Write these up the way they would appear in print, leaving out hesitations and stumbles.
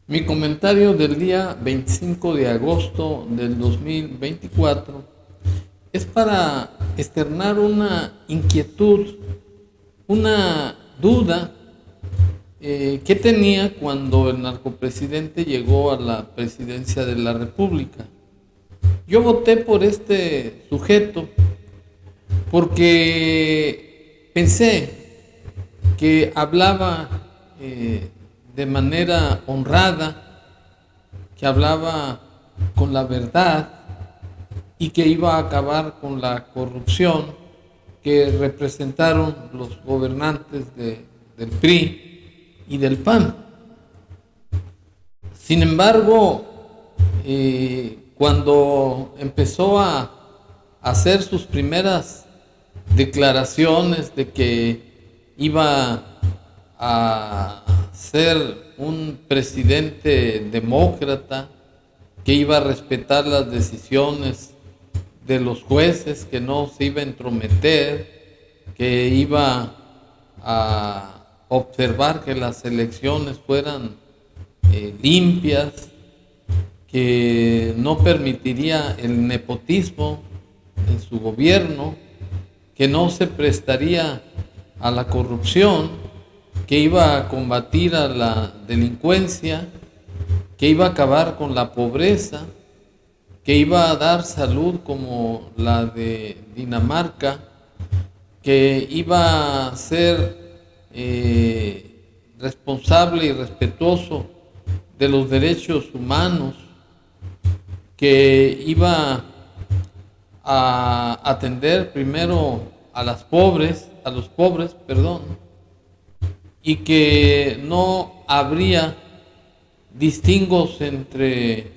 Mi comentario del día 25 de agosto del 2024 es para externar una inquietud, una duda que tenía cuando el narcopresidente llegó a la presidencia de la República. Yo voté por este sujeto porque pensé que hablaba de manera honrada, que hablaba con la verdad y que iba a acabar con la corrupción que representaron los gobernantes del PRI y del PAN. Sin embargo, cuando empezó a hacer sus primeras declaraciones de que iba a ser un presidente demócrata, que iba a respetar las decisiones de los jueces, que no se iba a entrometer, que iba a observar que las elecciones fueran limpias, que no permitiría el nepotismo en su gobierno, que no se prestaría a la corrupción, que iba a combatir a la delincuencia, que iba a acabar con la pobreza, que iba a dar salud como la de Dinamarca, que iba a ser responsable y respetuoso de los derechos humanos, que iba a atender primero a los pobres, y que no habría distingos entre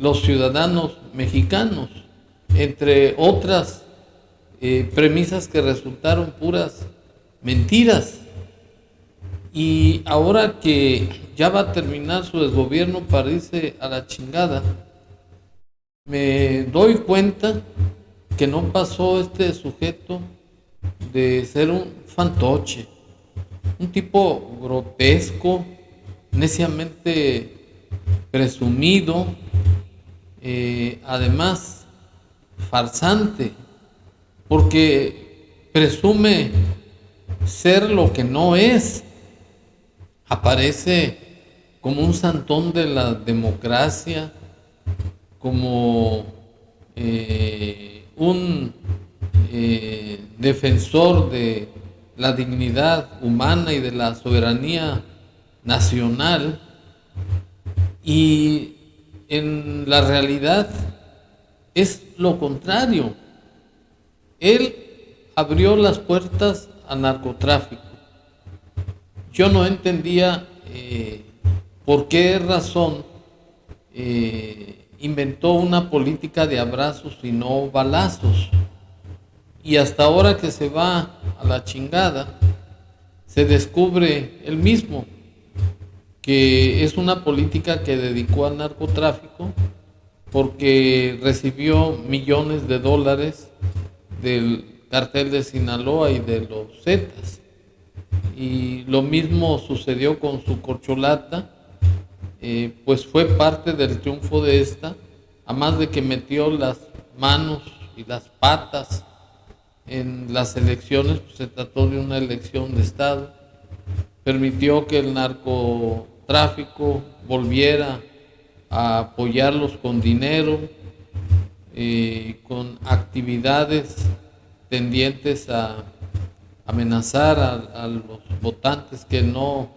los ciudadanos mexicanos, entre otras premisas que resultaron puras mentiras. Y ahora que ya va a terminar su desgobierno para irse a la chingada, me doy cuenta que no pasó este sujeto de ser un fantoche, un tipo grotesco, neciamente presumido, además farsante, porque presume ser lo que no es. Aparece como un santón de la democracia, como un defensor de la dignidad humana y de la soberanía nacional, y en la realidad es lo contrario. Él abrió las puertas al narcotráfico. Yo no entendía por qué razón inventó una política de abrazos y no balazos. Y hasta ahora que se va a la chingada, se descubre él mismo que es una política que dedicó al narcotráfico porque recibió millones de dólares del cartel de Sinaloa y de los Zetas. Y lo mismo sucedió con su corcholata, pues fue parte del triunfo de esta, a más de que metió las manos y las patas en las elecciones, pues se trató de una elección de Estado, permitió que el narcotráfico volviera a apoyarlos con dinero, con actividades tendientes a amenazar a los votantes que no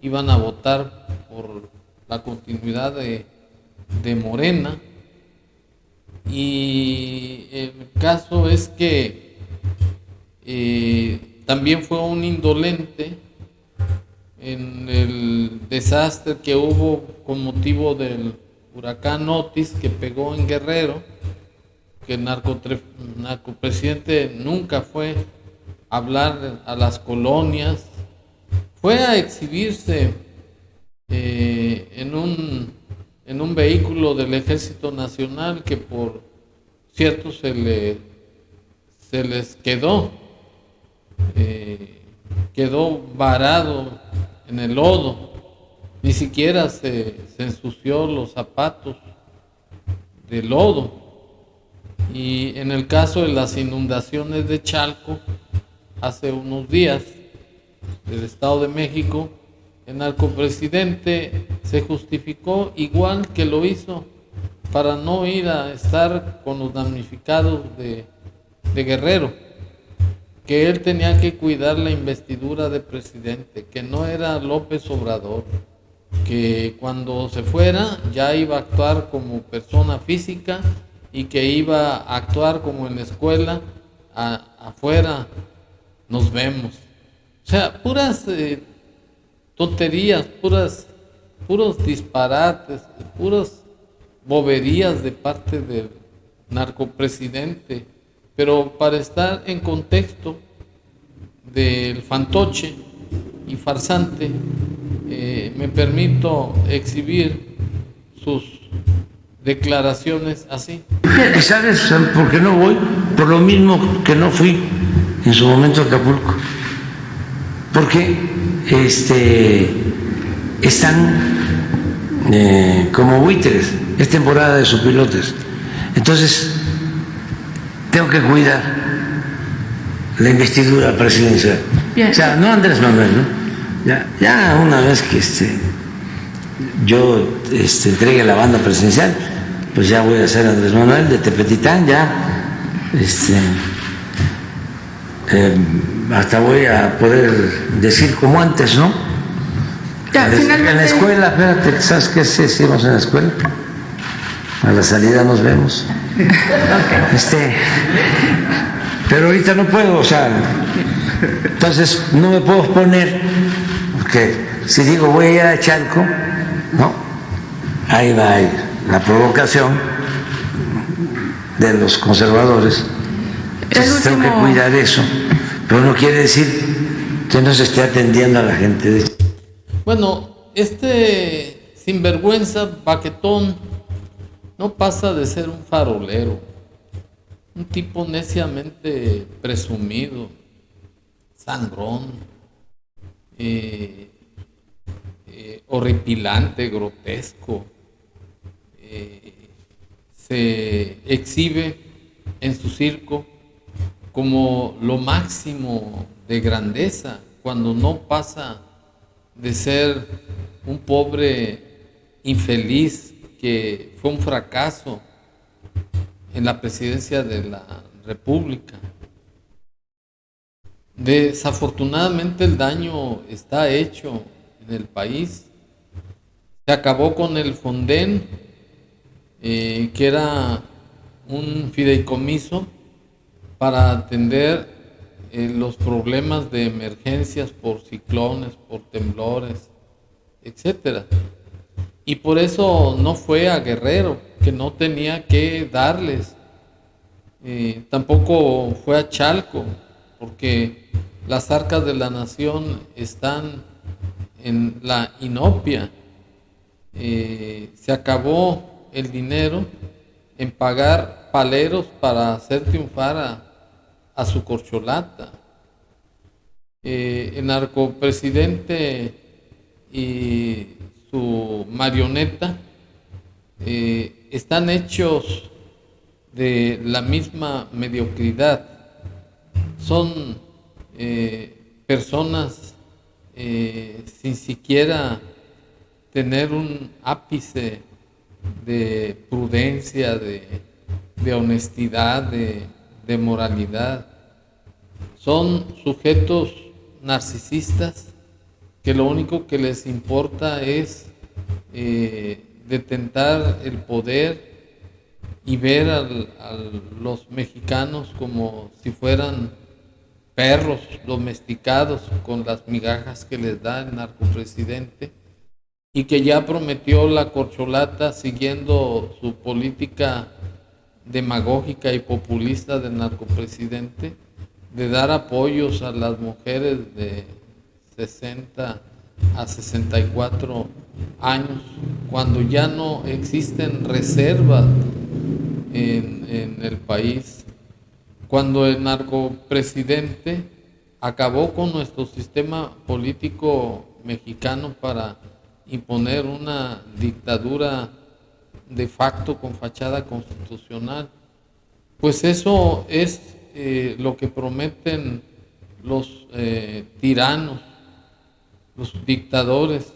iban a votar por la continuidad de Morena. Y el caso es que también fue un indolente en el desastre que hubo con motivo del huracán Otis que pegó en Guerrero, que el narcopresidente nunca fue a hablar a las colonias, fue a exhibirse en un vehículo del Ejército Nacional que por cierto se les quedó varado en el lodo, ni siquiera se ensució los zapatos de lodo. Y en el caso de las inundaciones de Chalco, hace unos días, del Estado de México, el narcopresidente se justificó igual que lo hizo para no ir a estar con los damnificados de Guerrero, que él tenía que cuidar la investidura de presidente, que no era López Obrador, que cuando se fuera ya iba a actuar como persona física y que iba a actuar como en la escuela, afuera nos vemos. O sea, puras tonterías, puros disparates, puras boberías de parte del narcopresidente. Pero para estar en contexto del fantoche y farsante, me permito exhibir sus declaraciones así. ¿Y sabes por qué no voy? Por lo mismo que no fui en su momento a Acapulco. Porque están como buitres, es temporada de sopilotes. Entonces, tengo que cuidar la investidura presidencial. Bien. O sea, no Andrés Manuel, ¿no? Ya una vez que yo entregue la banda presidencial, pues ya voy a ser Andrés Manuel de Tepetitán, ya hasta voy a poder decir como antes, ¿no? Ya, en la escuela, espérate, ¿sabes qué hicimos en la escuela? A la salida nos vemos. Okay. Pero ahorita no puedo, o sea, entonces no me puedo poner, porque si digo voy a ir a Chalco, ¿no? Ahí va a ir la provocación de los conservadores. Entonces tengo que cuidar eso, pero no quiere decir que no se esté atendiendo a la gente. Bueno, sinvergüenza, baquetón, no pasa de ser un farolero, un tipo neciamente presumido, sangrón, horripilante, grotesco. Se exhibe en su circo como lo máximo de grandeza, cuando no pasa de ser un pobre infeliz que fue un fracaso en la presidencia de la República. Desafortunadamente el daño está hecho en el país. Se acabó con el Fonden, que era un fideicomiso para atender los problemas de emergencias por ciclones, por temblores, etcétera. Y por eso no fue a Guerrero, que no tenía que darles. Tampoco fue a Chalco, porque las arcas de la nación están en la inopia. Se acabó el dinero en pagar paleros para hacer triunfar a su corcholata. El narcopresidente y su marioneta están hechos de la misma mediocridad. Son personas sin siquiera tener un ápice de prudencia, de honestidad, de moralidad. Son sujetos narcisistas que lo único que les importa es detentar el poder y ver a los mexicanos como si fueran perros domesticados con las migajas que les da el narcopresidente, y que ya prometió la corcholata siguiendo su política demagógica y populista del narcopresidente de dar apoyos a las mujeres de 60 a 64 años, cuando ya no existen reservas en el país, cuando el narcopresidente acabó con nuestro sistema político mexicano para imponer una dictadura de facto con fachada constitucional. Pues eso es lo que prometen los tiranos, los dictadores,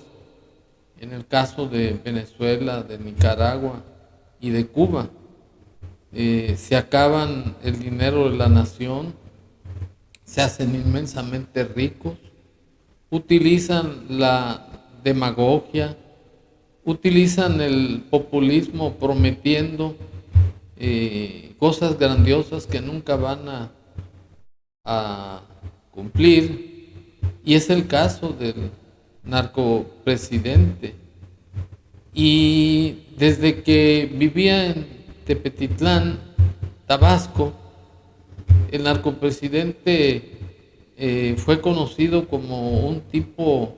en el caso de Venezuela, de Nicaragua y de Cuba. Se acaban el dinero de la nación, se hacen inmensamente ricos, utilizan la demagogia, utilizan el populismo prometiendo cosas grandiosas que nunca van a cumplir, y es el caso del narcopresidente. Y desde que vivía en Tepetitlán, Tabasco, el narcopresidente fue conocido como un tipo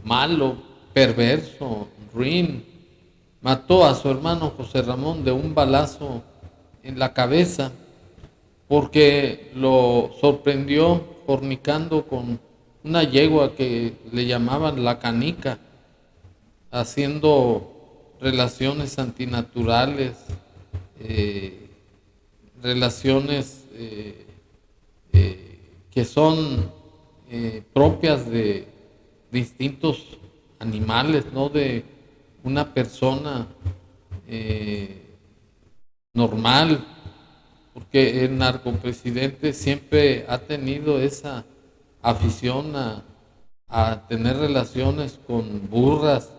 malo, perverso, ruin. Mató a su hermano José Ramón de un balazo en la cabeza porque lo sorprendió fornicando con una yegua que le llamaban la canica, haciendo relaciones antinaturales, relaciones que son propias de distintos animales, no de una persona normal, porque el narcopresidente siempre ha tenido esa afición a tener relaciones con burras,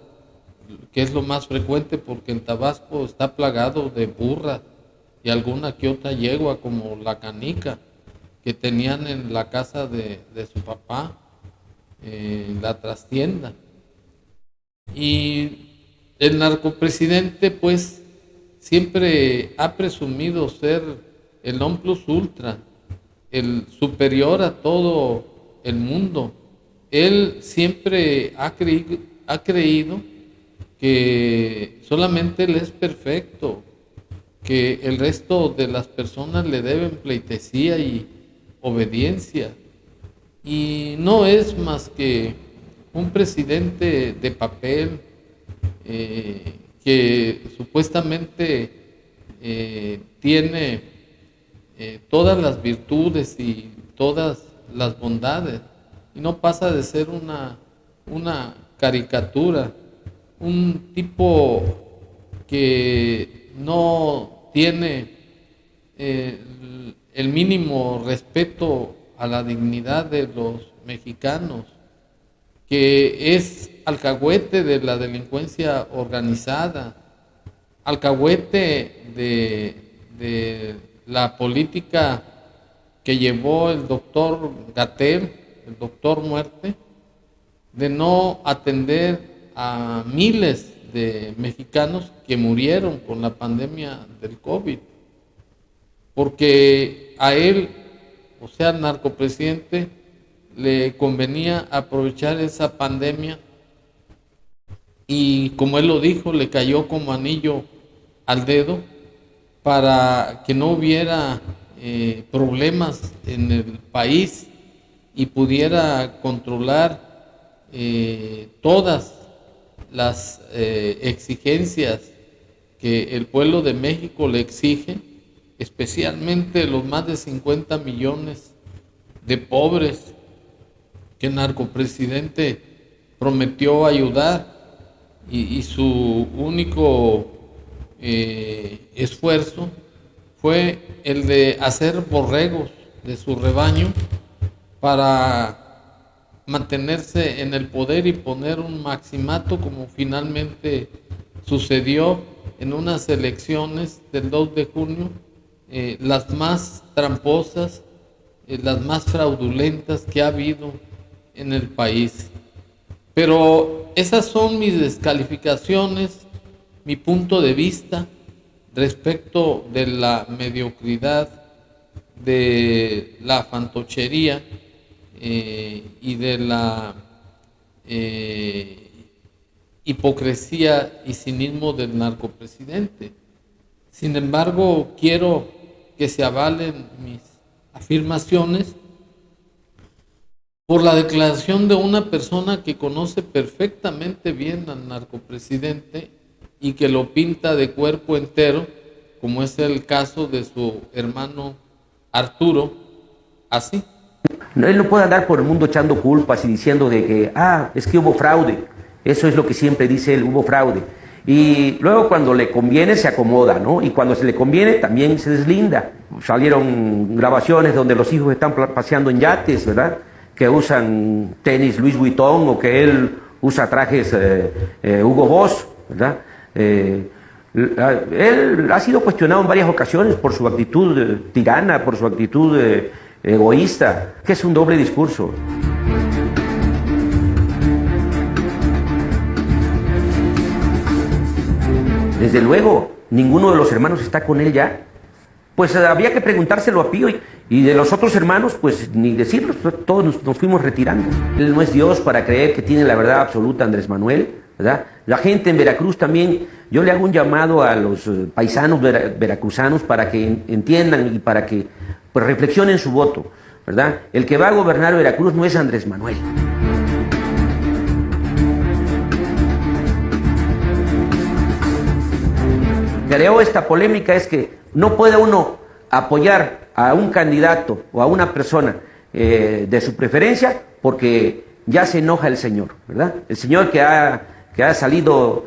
que es lo más frecuente porque en Tabasco está plagado de burras y alguna que otra yegua como la canica que tenían en la casa de su papá, en la trastienda. Y el narcopresidente pues siempre ha presumido ser el non plus ultra, el superior a todo el mundo. Él siempre ha creído que solamente él es perfecto, que el resto de las personas le deben pleitesía y obediencia. Y no es más que un presidente de papel que supuestamente tiene todas las virtudes y todas las bondades, y no pasa de ser una caricatura, un tipo que no tiene el mínimo respeto a la dignidad de los mexicanos, que es alcahuete de la delincuencia organizada, alcahuete de la política que llevó el doctor Gatell, el doctor Muerte, de no atender a miles de mexicanos que murieron con la pandemia del COVID, porque a él, o sea, al narcopresidente, le convenía aprovechar esa pandemia y, como él lo dijo, le cayó como anillo al dedo para que no hubiera problemas en el país y pudiera controlar todas las exigencias que el pueblo de México le exige, especialmente los más de 50 millones de pobres que el narcopresidente prometió ayudar, y su único esfuerzo fue el de hacer borregos de su rebaño para mantenerse en el poder y poner un maximato, como finalmente sucedió en unas elecciones del 2 de junio, las más tramposas, las más fraudulentas que ha habido en el país. Pero esas son mis descalificaciones, mi punto de vista respecto de la mediocridad, de la fantochería y de la hipocresía y cinismo del narcopresidente. Sin embargo, quiero que se avalen mis afirmaciones por la declaración de una persona que conoce perfectamente bien al narcopresidente y que lo pinta de cuerpo entero, como es el caso de su hermano Arturo, así. Él no puede andar por el mundo echando culpas y diciendo de que, es que hubo fraude. Eso es lo que siempre dice él, hubo fraude. Y luego cuando le conviene se acomoda, ¿no? Y cuando se le conviene también se deslinda. Salieron grabaciones donde los hijos están paseando en yates, ¿verdad? Que usan tenis Louis Vuitton o que él usa trajes Hugo Boss, ¿verdad? Él ha sido cuestionado en varias ocasiones por su actitud tirana, por su actitud egoísta, que es un doble discurso. Desde luego, ninguno de los hermanos está con él ya. Pues había que preguntárselo a Pío y de los otros hermanos, pues ni decirlo, todos nos fuimos retirando. Él no es Dios para creer que tiene la verdad absoluta Andrés Manuel, ¿verdad? La gente en Veracruz también, yo le hago un llamado a los paisanos veracruzanos para que entiendan y para que pues, reflexionen su voto, ¿verdad? El que va a gobernar Veracruz no es Andrés Manuel. Creó esta polémica es que no puede uno apoyar a un candidato o a una persona de su preferencia porque ya se enoja el señor, ¿verdad? El señor que ha salido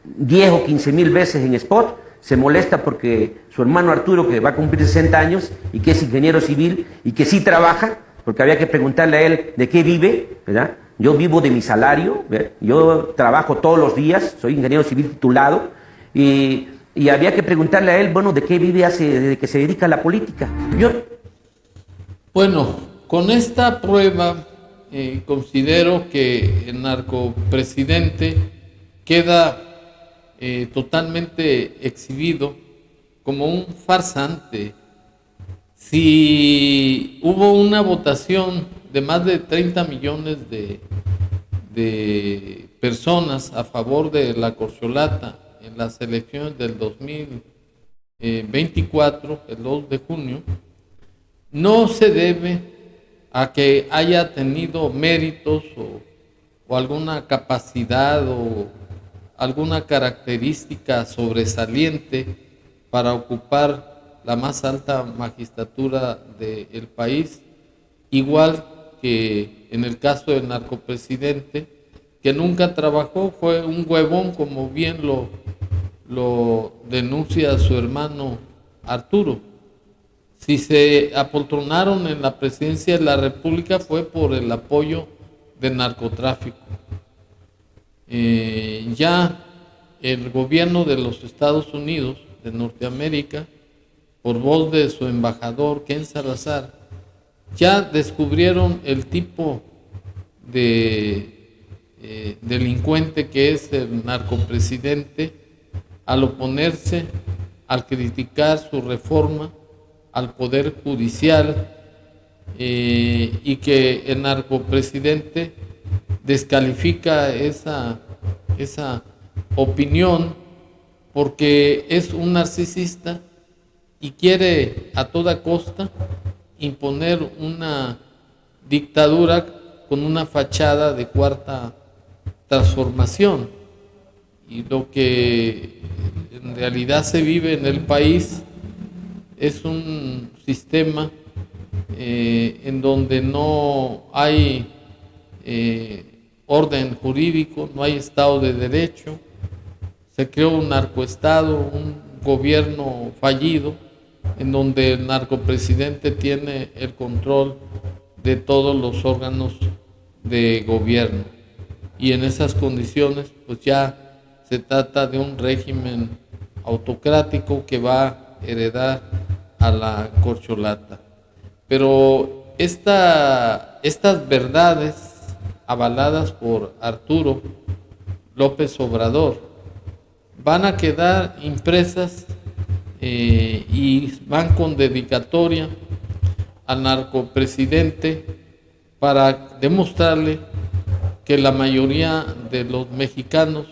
10 o 15 mil veces en spot se molesta porque su hermano Arturo, que va a cumplir 60 años y que es ingeniero civil y que sí trabaja, porque había que preguntarle a él de qué vive, ¿verdad? Yo vivo de mi salario, ¿verdad? Yo trabajo todos los días, soy ingeniero civil titulado y había que preguntarle a él, bueno, ¿de qué vive desde que se dedica a la política? Bueno, con esta prueba considero que el narcopresidente queda totalmente exhibido como un farsante. Si hubo una votación de más de 30 millones de personas a favor de la corcholata en las elecciones del 2024, el 2 de junio, no se debe a que haya tenido méritos o alguna capacidad o alguna característica sobresaliente para ocupar la más alta magistratura del país, igual que en el caso del narcopresidente, que nunca trabajó, fue un huevón, como bien lo denuncia su hermano Arturo. Si se apoltronaron en la presidencia de la República fue por el apoyo del narcotráfico. Ya el gobierno de los Estados Unidos de Norteamérica, por voz de su embajador Ken Salazar, ya descubrieron el tipo de delincuente que es el narcopresidente al oponerse, al criticar su reforma al Poder Judicial y que el narcopresidente descalifica esa opinión porque es un narcisista y quiere a toda costa imponer una dictadura con una fachada de cuarta transformación. Y lo que en realidad se vive en el país es un sistema en donde no hay orden jurídico, no hay Estado de Derecho, se creó un narcoestado, un gobierno fallido, en donde el narcopresidente tiene el control de todos los órganos de gobierno. Y en esas condiciones, pues ya se trata de un régimen autocrático que va a heredar a la corcholata. Pero estas verdades avaladas por Arturo López Obrador van a quedar impresas y van con dedicatoria al narcopresidente para demostrarle que la mayoría de los mexicanos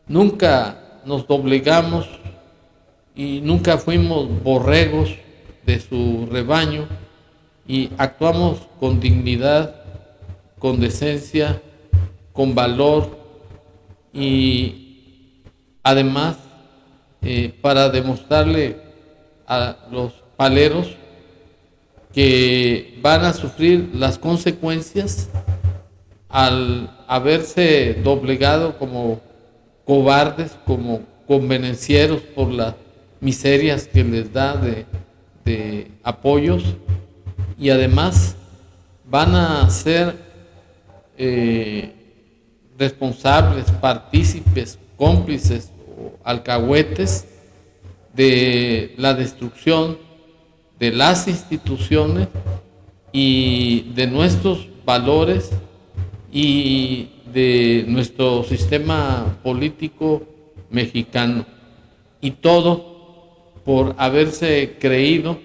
nunca nos doblegamos y nunca fuimos borregos de su rebaño y actuamos con dignidad con decencia, con valor y además para demostrarle a los paleros que van a sufrir las consecuencias al haberse doblegado como cobardes, como convenencieros por las miserias que les da de apoyos, y además van a ser responsables, partícipes, cómplices o alcahuetes de la destrucción de las instituciones y de nuestros valores y de nuestro sistema político mexicano. Y todo por haberse creído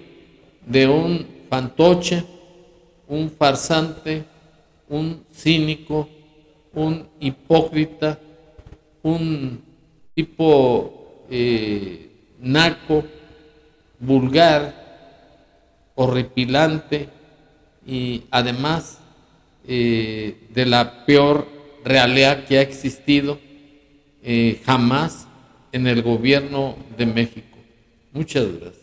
de un fantoche, un farsante, un cínico, un hipócrita, un tipo naco, vulgar, horripilante y además de la peor realidad que ha existido jamás en el gobierno de México. Muchas gracias.